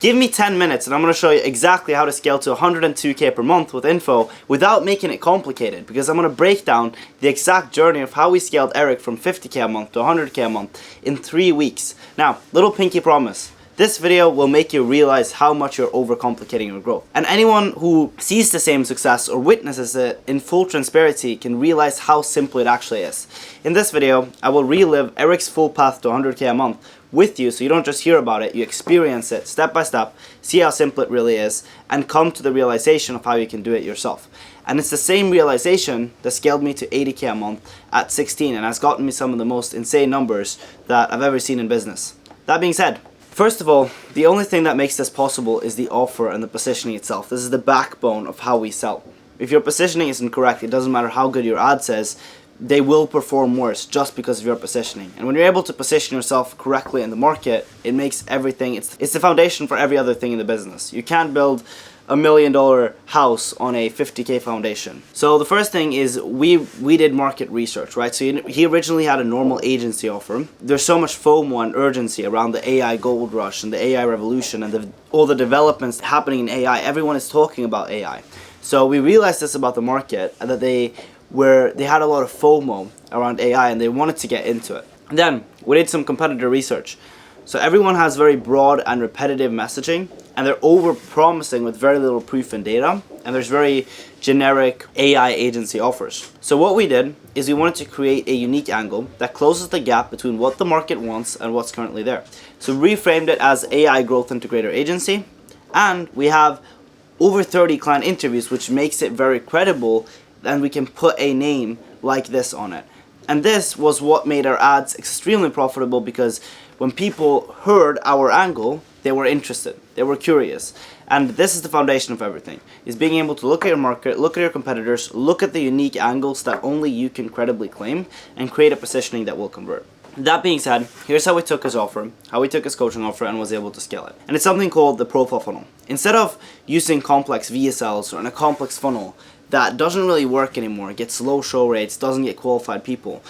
Give me 10 minutes and I'm going to show you exactly how to scale to 102k per month with info without making it complicated, because I'm going to break down the exact journey of how we scaled Eric from 50k a month to 100k a month in 3 weeks. Now, little pinky promise. This video will make you realize how much you're overcomplicating your growth. And anyone who sees the same success or witnesses it in full transparency can realize how simple it actually is. In this video, I will relive Eric's full path to 100k a month with you, so you don't just hear about it, you experience it step by step, see how simple it really is, and come to the realization of how you can do it yourself. And it's the same realization that scaled me to 80k a month at 16 and has gotten me some of the most insane numbers that I've ever seen in business. That being said, first of all, the only thing that makes this possible is the offer and the positioning itself. This is the backbone of how we sell. If your positioning isn't correct, it doesn't matter how good your ad says, they will perform worse just because of your positioning. And when you're able to position yourself correctly in the market, it makes everything, it's the foundation for every other thing in the business. You can't build $1 million house on a 50k foundation. So the first thing is we did market research, right? So he originally had a normal agency offer. There's so much FOMO and urgency around the AI gold rush and the AI revolution and all the developments happening in AI. Everyone is talking about AI. So we realized this about the market, and that they had a lot of FOMO around AI and they wanted to get into it. And then we did some competitor research. So everyone has very broad and repetitive messaging, and they're over promising with very little proof and data, and there's very generic AI agency offers. So what we did is we wanted to create a unique angle that closes the gap between what the market wants and what's currently there. So we reframed it as AI Growth Integrator Agency, and we have over 30 client interviews, which makes it very credible, and we can put a name like this on it. And this was what made our ads extremely profitable, because when people heard our angle, they were interested, they were curious. And this is the foundation of everything, is being able to look at your market, look at your competitors, look at the unique angles that only you can credibly claim, and create a positioning that will convert. That being said, here's how we took his offer, how we took his coaching offer and was able to scale it. And it's something called the profile funnel. Instead of using complex VSLs or a complex funnel that doesn't really work anymore, gets low show rates, doesn't get qualified people,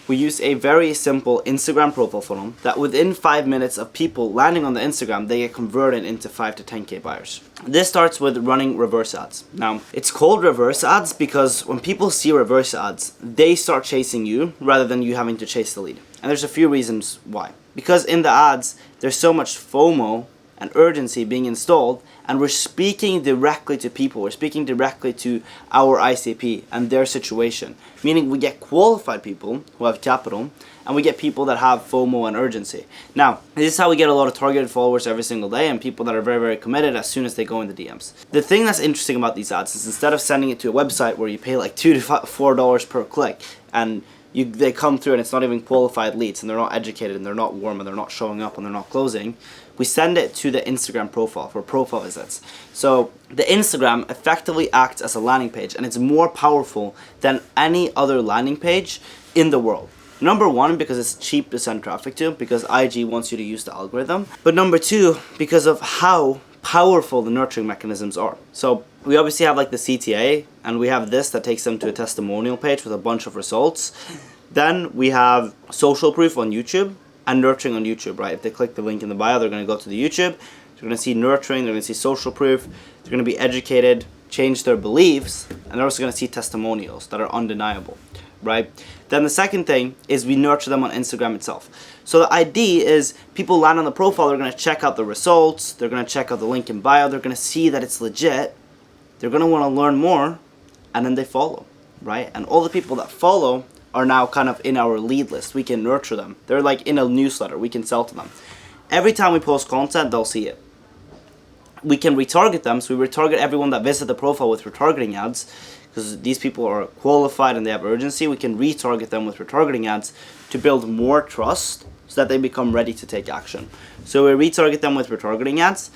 we use a very simple Instagram profile funnel that within 5 minutes of people landing on the Instagram, they get converted into 5 to 10k buyers. This starts with running reverse ads. Now, it's called reverse ads because when people see reverse ads, they start chasing you rather than you having to chase the lead. And there's a few reasons why. Because in the ads, there's so much FOMO and urgency being installed, and we're speaking directly to people. We're speaking directly to our ICP and their situation, meaning we get qualified people who have capital, and we get people that have FOMO and urgency. Now, this is how we get a lot of targeted followers every single day, and people that are very, very committed as soon as they go in the DMs. The thing that's interesting about these ads is instead of sending it to a website where you pay like $2 to $4 per click, and they come through and it's not even qualified leads, and they're not educated, and they're not warm, and they're not showing up, and they're not closing, we send it to the Instagram profile for profile visits. So the Instagram effectively acts as a landing page, and it's more powerful than any other landing page in the world. Number one, because it's cheap to send traffic to, because IG wants you to use the algorithm. But number two, because of how powerful the nurturing mechanisms are. So we obviously have like the CTA, and we have this that takes them to a testimonial page with a bunch of results. Then we have social proof on YouTube and nurturing on YouTube, right? If they click the link in the bio, they're going to go to the YouTube. They're going to see nurturing, they're going to see social proof, they're going to be educated, change their beliefs, and they're also going to see testimonials that are undeniable, right? Then the second thing is we nurture them on Instagram itself. So the idea is people land on the profile, they're going to check out the results, they're going to check out the link in bio, they're going to see that it's legit, they're going to want to learn more, and then they follow, right? And all the people that follow are now kind of in our lead list. We can nurture them. They're like in a newsletter. We can sell to them. Every time we post content, they'll see it. We can retarget them. So we retarget everyone that visited the profile with retargeting ads, because these people are qualified and they have urgency. We can retarget them with retargeting ads to build more trust so that they become ready to take action. So we retarget them with retargeting ads.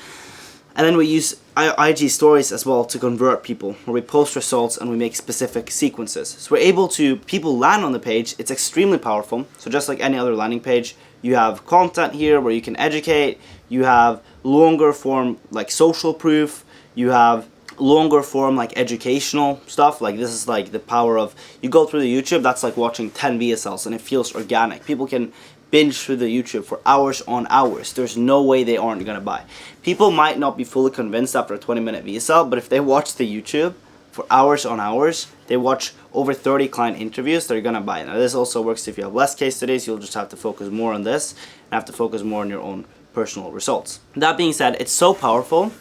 And then we use IG stories as well to convert people, where we post results and we make specific sequences. So we're able to, people land on the page, it's extremely powerful. So just like any other landing page, you have content here where you can educate, you have longer form like social proof, you have longer form like educational stuff. Like this is like the power of, you go through the YouTube, that's like watching 10 VSLs and it feels organic. People can binge through the YouTube for hours on hours. There's no way they aren't gonna buy. People might not be fully convinced after a 20-minute VSL, but if they watch the YouTube for hours on hours, they watch over 30 client interviews, they're gonna buy. Now this also works if you have less case studies. You'll just have to focus more on this and have to focus more on your own personal results. That being said, it's so powerful,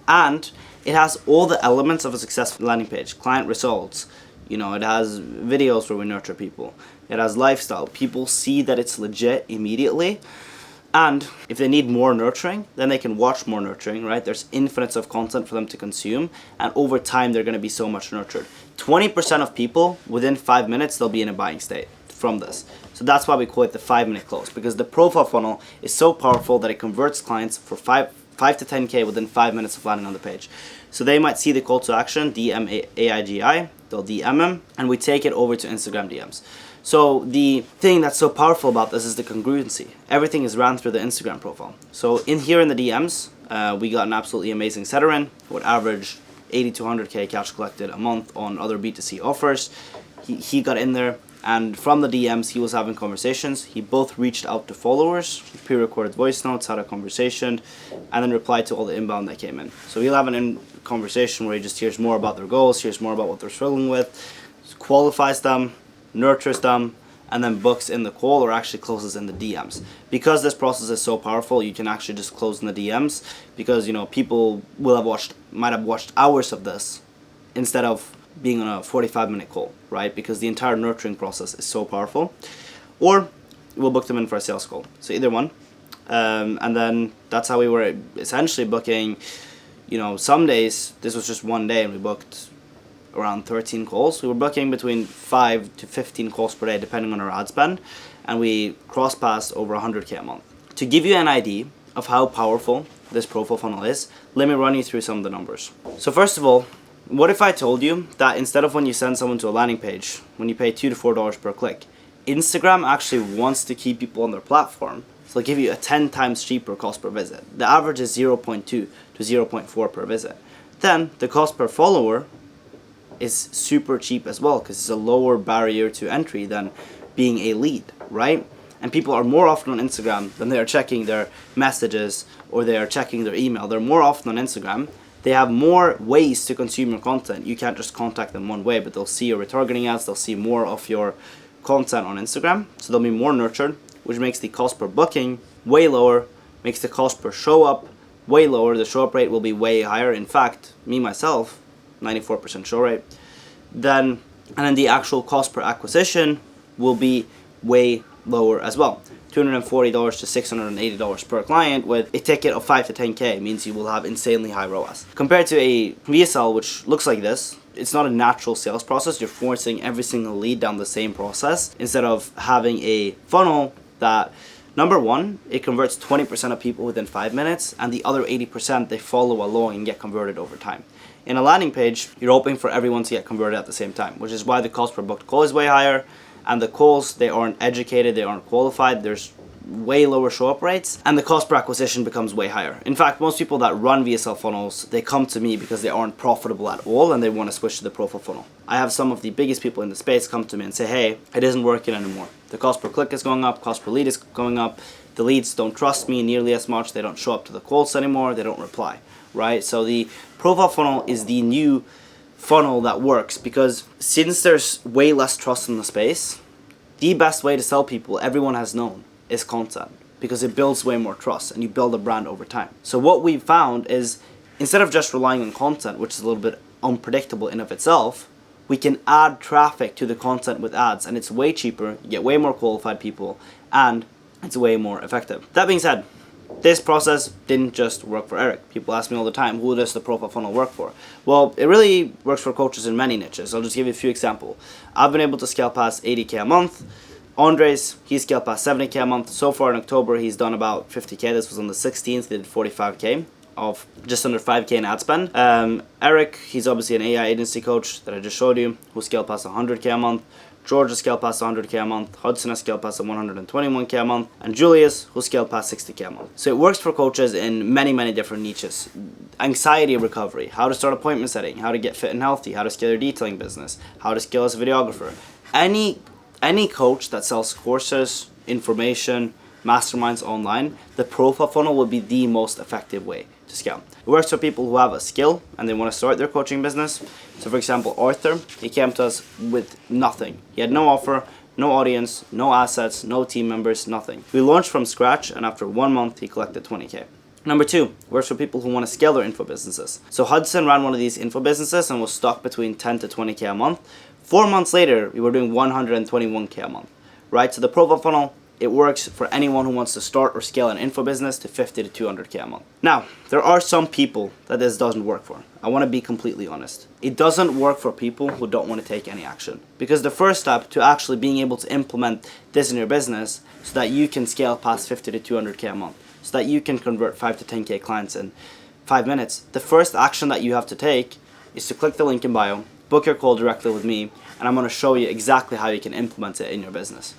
and it has all the elements of a successful landing page. Client results, it has videos where we nurture people. It has lifestyle. People see that it's legit immediately. And if they need more nurturing, then they can watch more nurturing, right? There's infinites of content for them to consume, and over time they're going to be so much nurtured. 20% of people, within 5 minutes, they'll be in a buying state from this. So that's why we call it the 5-minute close, because the profile funnel is so powerful that it converts clients for 5 to 10K within 5 minutes of landing on the page. So they might see the call to action, DM AIGI, they'll DM them, and we take it over to Instagram DMs. So the thing that's so powerful about this is the congruency. Everything is ran through the Instagram profile. So in the DMs, we got an absolutely amazing setter in, would average 80 to 100K cash collected a month on other B2C offers. He got in there, and from the DMs, he was having conversations. He both reached out to followers, pre-recorded voice notes, had a conversation, and then replied to all the inbound that came in. So he'll have an conversation where he just hears more about their goals, hears more about what they're struggling with, qualifies them, nurtures them, and then books in the call or actually closes in the DMs. Because this process is so powerful, you can actually just close in the DMs, because people might have watched hours of this instead of being on a 45-minute call, right? Because the entire nurturing process is so powerful. Or we'll book them in for a sales call. So either one. And then that's how we were essentially booking, some days, this was just one day and we booked around 13 calls. We were booking between 5 to 15 calls per day depending on our ad spend, and we cross-passed over 100K a month. To give you an idea of how powerful this profile funnel is, let me run you through some of the numbers. So first of all, what if I told you that instead of when you send someone to a landing page, when you pay $2 to $4 per click, Instagram actually wants to keep people on their platform, so they'll give you a 10 times cheaper cost per visit. The average is 0.2 to 0.4 per visit. Then the cost per follower is super cheap as well, because it's a lower barrier to entry than being a lead, right? And people are more often on Instagram than they are checking their messages or they are checking their email. They're more often on Instagram. They have more ways to consume your content. You can't just contact them one way, but they'll see your retargeting ads, they'll see more of your content on Instagram, so they'll be more nurtured, which makes the cost per booking way lower, makes the cost per show up way lower. The show up rate will be way higher. In fact, me myself, 94% show rate. And then the actual cost per acquisition will be way lower as well. $240 to $680 per client with a ticket of 5 to 10K means you will have insanely high ROAS. Compared to a VSL, which looks like this, it's not a natural sales process. You're forcing every single lead down the same process instead of having a funnel that, number one, it converts 20% of people within 5 minutes, and the other 80% they follow along and get converted over time. In a landing page, you're hoping for everyone to get converted at the same time, which is why the cost per booked call is way higher, and the calls, they aren't educated, they aren't qualified, there's way lower show-up rates, and the cost per acquisition becomes way higher. In fact, most people that run VSL funnels, they come to me because they aren't profitable at all and they want to switch to the profile funnel. I have some of the biggest people in the space come to me and say, hey, it isn't working anymore. The cost per click is going up, cost per lead is going up, the leads don't trust me nearly as much, they don't show up to the calls anymore, they don't reply, right? So the profile funnel is the new funnel that works, because since there's way less trust in the space, the best way to sell people, everyone has known, is content, because it builds way more trust and you build a brand over time. So what we've found is, instead of just relying on content, which is a little bit unpredictable in of itself, we can add traffic to the content with ads, and it's way cheaper, you get way more qualified people, and it's way more effective. That being said, this process didn't just work for Eric. People ask me all the time, who does the profile funnel work for? Well, it really works for coaches in many niches. I'll just give you a few examples. I've been able to scale past 80K a month. Andres, he scaled past 70K a month. So far in October, he's done about 50K. This was on the 16th, he did 45K of just under 5K in ad spend. Eric, he's obviously an AI agency coach that I just showed you, who scaled past 100K a month. George has scaled past 100K a month, Hudson has scaled past 121K a month, and Julius, who scaled past 60K a month. So it works for coaches in many, many different niches. Anxiety recovery, how to start appointment setting, how to get fit and healthy, how to scale your detailing business, how to scale as a videographer. Any coach that sells courses, information, masterminds online, the profile funnel will be the most effective way to scale. It works for people who have a skill and they want to start their coaching business. So for example, Arthur, he came to us with nothing. He had no offer, no audience, no assets, no team members, nothing. We launched from scratch, and after 1 month, he collected 20K. Number 2, works for people who want to scale their info businesses. So Hudson ran one of these info businesses and was stuck between 10 to 20K a month. 4 months later, we were doing 121K a month, right? So the profile funnel, it works for anyone who wants to start or scale an info business to 50 to 200K a month. Now, there are some people that this doesn't work for. I want to be completely honest. It doesn't work for people who don't want to take any action. Because the first step to actually being able to implement this in your business so that you can scale past 50 to 200K a month, so that you can convert 5 to 10K clients in 5 minutes, the first action that you have to take is to click the link in bio, book your call directly with me, and I'm going to show you exactly how you can implement it in your business.